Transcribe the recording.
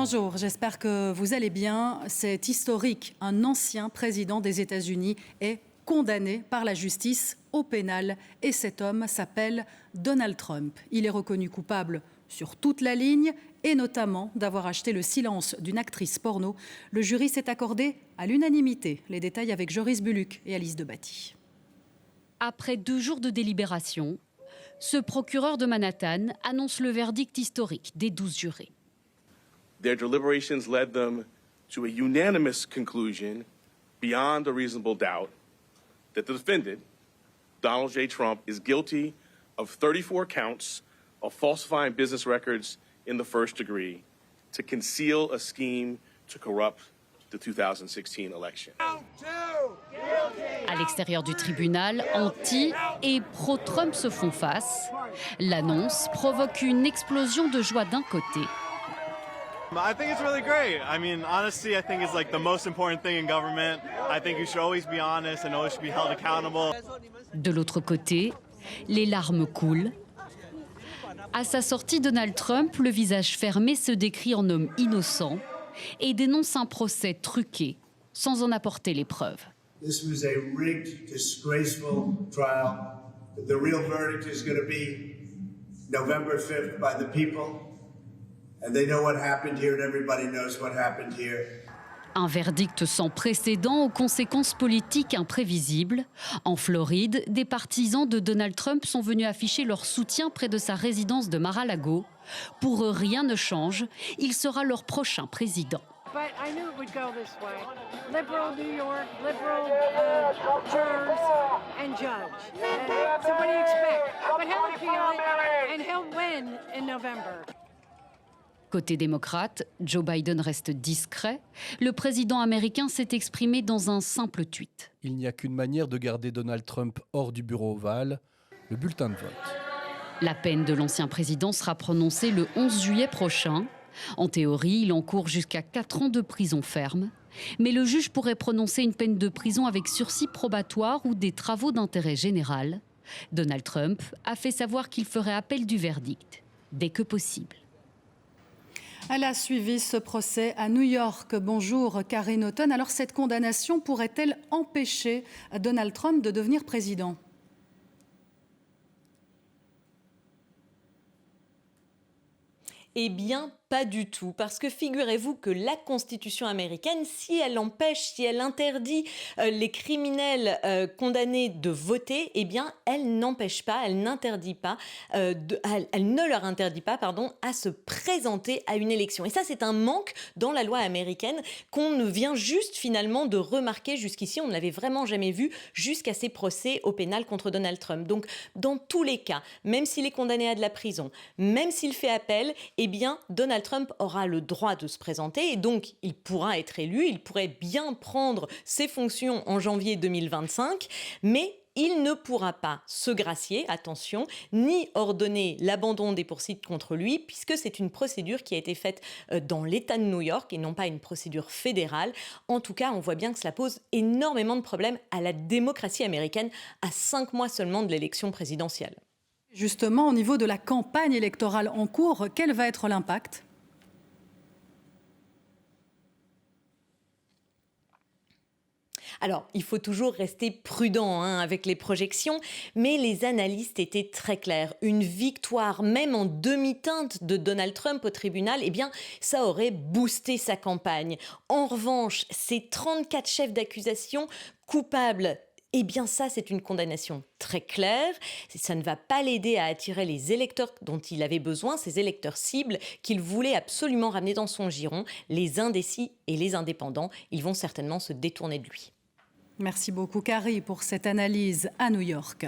Bonjour, j'espère que vous allez bien. C'est historique. Un ancien président des États-Unis est condamné par la justice au pénal et cet homme s'appelle Donald Trump. Il est reconnu coupable sur toute la ligne et notamment d'avoir acheté le silence d'une actrice porno. Le jury s'est accordé à l'unanimité. Les détails avec Joris Buluc et Alice Debatty. Après 2 jours de délibération, ce procureur de Manhattan annonce le verdict historique des 12 jurés. Their deliberations led them to a unanimous conclusion, beyond a reasonable doubt, that the defendant, Donald J. Trump, is guilty of 34 counts of falsifying business records in the first degree to conceal a scheme to corrupt the 2016 election. À l'extérieur du tribunal, anti- et pro-Trump se font face. L'annonce provoque une explosion de joie d'un côté. I think it's really great. I mean, honesty, I think is like the most important thing in government. I think you should always be honest and always should be held accountable. De l'autre côté, les larmes coulent. À sa sortie, Donald Trump, le visage fermé, se décrit en homme innocent et dénonce un procès truqué, sans en apporter les preuves. This was a rigged, disgraceful trial. The real verdict is going to be November 5th by the people. And they know what happened here and everybody knows what happened here. Un verdict sans précédent aux conséquences politiques imprévisibles. En Floride, des partisans de Donald Trump sont venus afficher leur soutien près de sa résidence de Mar-a-Lago. Pour eux, rien ne change. Il sera leur prochain président. But I knew it would go this way. Liberal New York, liberal jurors and judge. So what do you expect? But he'll appeal it and he'll win in November. Côté démocrate, Joe Biden reste discret. Le président américain s'est exprimé dans un simple tweet. Il n'y a qu'une manière de garder Donald Trump hors du bureau ovale, le bulletin de vote. La peine de l'ancien président sera prononcée le 11 juillet prochain. En théorie, il encourt jusqu'à 4 ans de prison ferme. Mais le juge pourrait prononcer une peine de prison avec sursis probatoire ou des travaux d'intérêt général. Donald Trump a fait savoir qu'il ferait appel du verdict, dès que possible. Elle a suivi ce procès à New York. Bonjour Karine Houghton. Alors cette condamnation pourrait-elle empêcher Donald Trump de devenir président ? Eh bien, pas du tout, parce que figurez-vous que la Constitution américaine, si elle empêche, si elle interdit les criminels condamnés de voter, eh bien, elle n'empêche pas, elle n'interdit pas, elle ne leur interdit pas, à se présenter à une élection. Et ça, c'est un manque dans la loi américaine qu'on vient juste finalement de remarquer jusqu'ici. On ne l'avait vraiment jamais vu jusqu'à ces procès au pénal contre Donald Trump. Donc, dans tous les cas, même s'il est condamné à de la prison, même s'il fait appel, eh bien, Donald Trump aura le droit de se présenter et donc il pourra être élu, il pourrait bien prendre ses fonctions en janvier 2025, mais il ne pourra pas se gracier, attention, ni ordonner l'abandon des poursuites contre lui, puisque c'est une procédure qui a été faite dans l'État de New York et non pas une procédure fédérale. En tout cas, on voit bien que cela pose énormément de problèmes à la démocratie américaine à 5 mois seulement de l'élection présidentielle. Justement, au niveau de la campagne électorale en cours, quel va être l'impact ? Alors, il faut toujours rester prudent avec les projections, mais les analystes étaient très clairs. Une victoire, même en demi-teinte de Donald Trump au tribunal, eh bien, ça aurait boosté sa campagne. En revanche, ces 34 chefs d'accusation coupables, eh bien ça, c'est une condamnation très claire. Ça ne va pas l'aider à attirer les électeurs dont il avait besoin, ces électeurs cibles qu'il voulait absolument ramener dans son giron. Les indécis et les indépendants, ils vont certainement se détourner de lui. Merci beaucoup, Carrie, pour cette analyse à New York.